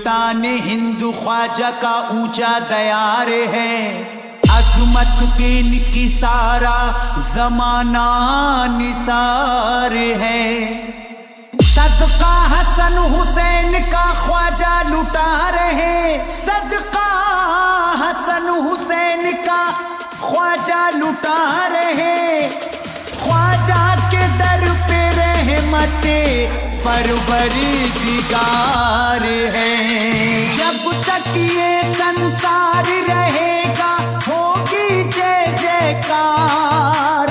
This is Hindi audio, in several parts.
सुल्तान हिंदू ख्वाजा का ऊंचा दयार है। अजमत पे इनकी सारा जमाना निसार है। सदका हसन हुसैन का ख्वाजा लुटा रहे, सदका हसन हुसैन का ख्वाजा लुटा रहे। ख्वाजा के दर पे रहमते परवरदिगार है। जब तक ये संसार रहेगा होगी जय जयकार,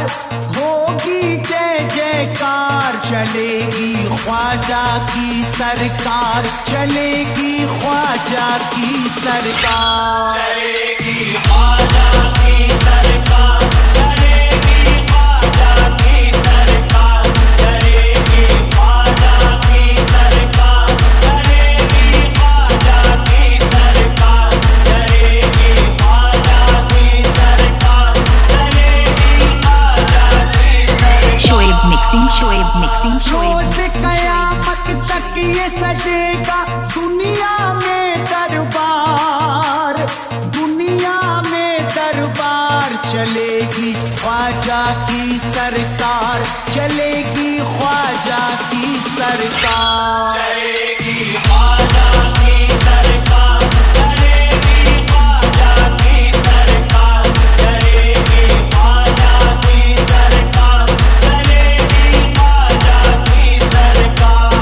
होगी जय जयकार। चलेगी ख्वाजा की सरकार, चलेगी ख्वाजा की सरकार, चलेगी ख्वाजा की सरकार, चलेगी ख्वाजा की सरकार, चलेगी ख्वाजा की सरकार, चलेगी ख्वाजा की सरकार, चलेगी ख्वाजा की सरकार, चलेगी ख्वाजा की सरकार। शोएब मिक्सिंग, शोएब मिक्सिंग, शोएब कयामत तक ये सजेगा दुनिया में दरबार, दुनिया में दरबार। चलेगी ख्वाजा की सरकार, चलेगी ख्वाजा की सरकार, चलेगी ख्वाजा की सरकार, चलेगी ख्वाजा की सरकार, चलेगी ख्वाजा की सरकार, चलेगी ख्वाजा की सरकार।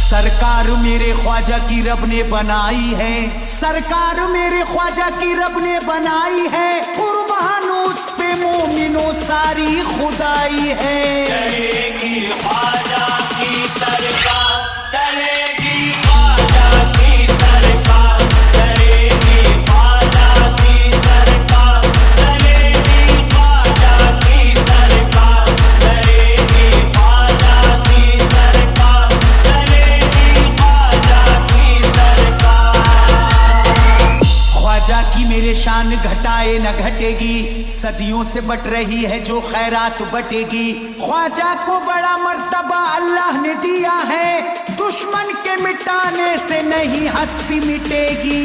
सरकार मेरे ख्वाजा की रब ने बनाई है, सरकार मेरे ख्वाजा की रब ने बनाई है। कुर्बान उस पे मोमिनो सारी खुदाई है। चलेगी ख्वाजा की सरकार, चलेगी ख्वाजा की सरकार, चलेगी ख्वाजा की सरकार, चलेगी ख्वाजा की सरकार, चलेगी ख्वाजा की सरकार, चलेगी ख्वाजा की सरकार। ख्वाजा की मेरे शान घटाए न घटेगी, सदियों से बट रही है जो खैरात बटेगी। ख्वाजा को बड़ा मर्तबा अल्लाह ने दिया है, दुश्मन के मिटाने से नहीं हस्ती मिटेगी।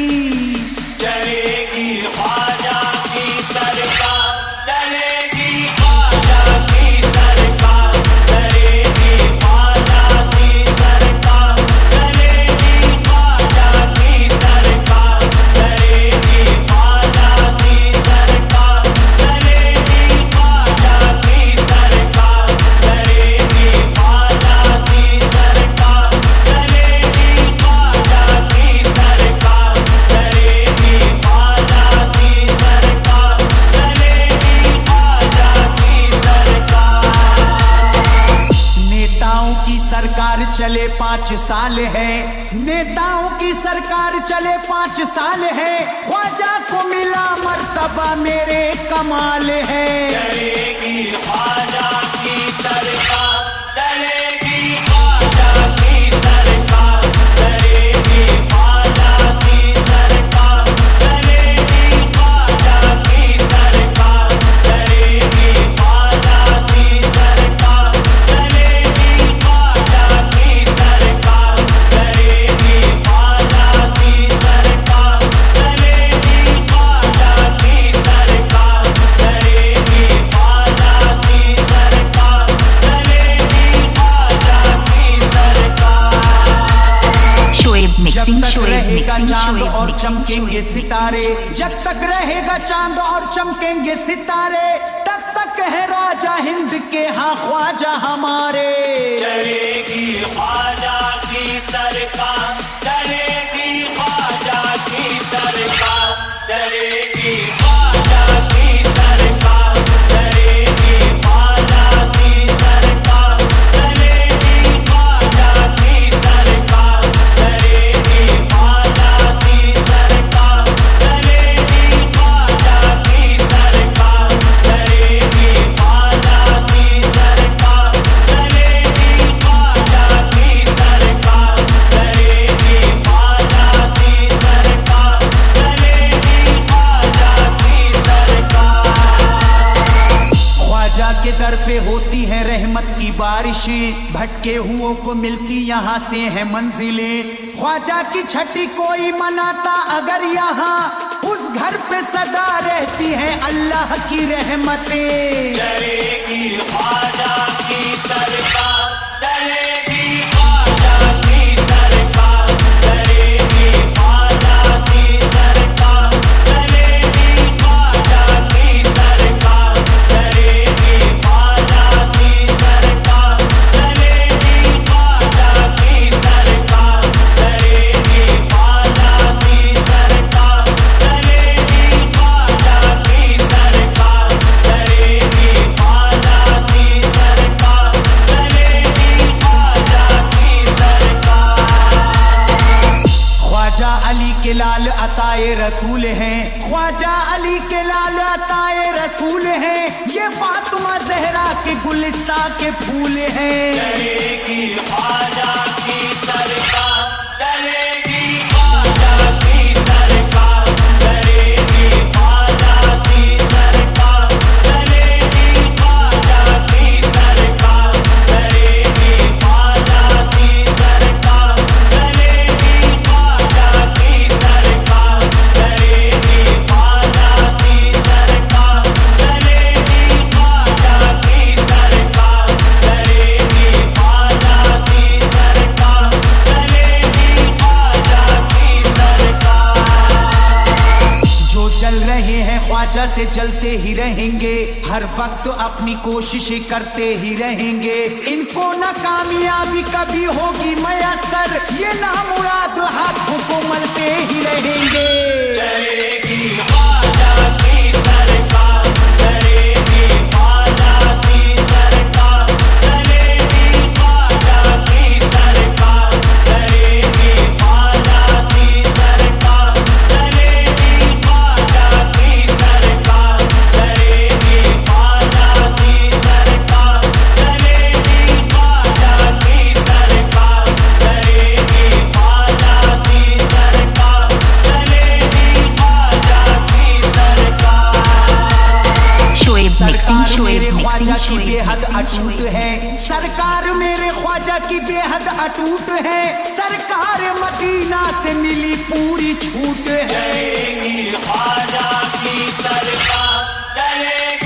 चलेगी ख्वाजा की सरकार, चलेगी ख्वाजा की सरकार, चलेगी ख्वाजा की सरकार, चलेगी ख्वाजा की सरकार, चलेगी ख्वाजा की सरकार, चलेगी ख्वाजा की सरकार, चलेगी ख्वाजा की सरकार, चलेगी ख्वाजा की सरकार, चलेगी ख्वाजा की सरकार, चलेगी ख्वाजा की सरकार। नेताओं की सरकार चले 5 साल है, नेताओं की सरकार चले 5 साल है। ख्वाजा को मिला मर्तबा मेरे कमाल है। चलेगी ख्वाजा की सरकार, चलेगी ख्वाजा की सरकार, चलेगी ख्वाजा की सरकार, चलेगी ख्वाजा की सरकार, चलेगी ख्वाजा की सरकार, चलेगी ख्वाजा की सरकार, चलेगी ख्वाजा की सरकार, चलेगी ख्वाजा की सरकार, चलेगी ख्वाजा की सरकार, चलेगी ख्वाजा की सरकार। शोएब मिक्सिंग, जब तक शोएब रहेगा मिक्सिंग, चांद शोएब और मिक्सिंग, चमकेंगे शोएब सितारे, जब तक रहेगा चांद और चमकेंगे सितारे, तब तक है राजा हिंद के हाँ ख्वाजा हमारे। चलेगी ख्वाजा की सरकार, चलेगी ख्वाजा की सरकार, चलेगी ख्वाजा की सरकार, चलेगी ख्वाजा की सरकार, चलेगी ख्वाजा की सरकार, चलेगी ख्वाजा की सरकार, चलेगी ख्वाजा की सरकार, चलेगी ख्वाजा की सरकार, चलेगी ख्वाजा की सरकार, चलेगी ख्वाजा की सरकार, चलेगी ख्वाजा ख्वाजा के दर पे होती है रहमत की बारिशें, भटके हुओं को मिलती यहाँ से है मंजिलें। ख्वाजा की छठी कोई मनाता अगर यहाँ, उस घर पे सदा रहती है अल्लाह की रहमतें। चलेगी ख्वाजा की सरकार, चलेगी ख्वाजा की सरकार, चलेगी ख्वाजा की सरकार, चलेगी ख्वाजा की सरकार, चलेगी ख्वाजा की सरकार, चलेगी ख्वाजा की सरकार, चलेगी ख्वाजा की सरकार, चलेगी ख्वाजा की सरकार, चलेगी ख्वाजा की सरकार, चलेगी ख्वाजा की सरकार। ख्वाजा अली के लाल अताए रसूल हैं, ख्वाजा अली के लाल अताए रसूल हैं, ये फातिमा जहरा के गुलिस्ता के फूल हैं। चलेगी ख्वाजा की सरकार, चलेगी ख्वाजा की सरकार, चलेगी ख्वाजा की सरकार, चलेगी ख्वाजा की सरकार, चलेगी ख्वाजा की सरकार, चलेगी ख्वाजा की सरकार, चलेगी ख्वाजा की सरकार, चलेगी ख्वाजा की सरकार, चलेगी ख्वाजा की सरकार, चलेगी ख्वाजा की सरकार। जो जल रहे हैं ख्वाजा से जलते ही रहेंगे, हर वक्त अपनी कोशिशें करते ही रहेंगे। इनको न कामयाबी कभी होगी मयसर, ये नामुराद हाथों को मलते ही रहेंगे। चलेगी ख्वाजा की सरकार, चलेगी ख्वाजा की सरकार, चलेगी ख्वाजा की सरकार, चलेगी ख्वाजा की सरकार, चलेगी ख्वाजा की सरकार, चलेगी ख्वाजा की सरकार, चलेगी ख्वाजा की सरकार, चलेगी ख्वाजा की सरकार, चलेगी ख्वाजा की सरकार। Shoaib mixing, सरकार Shoaib मेरे mixing, ख्वाजा की Shoaib बेहद mixing, अटूट Shoaib है, सरकार मेरे ख्वाजा की बेहद अटूट है, सरकार मदीना से मिली पूरी छूट है। चलेगी ख्वाजा की सरकार, चलेगी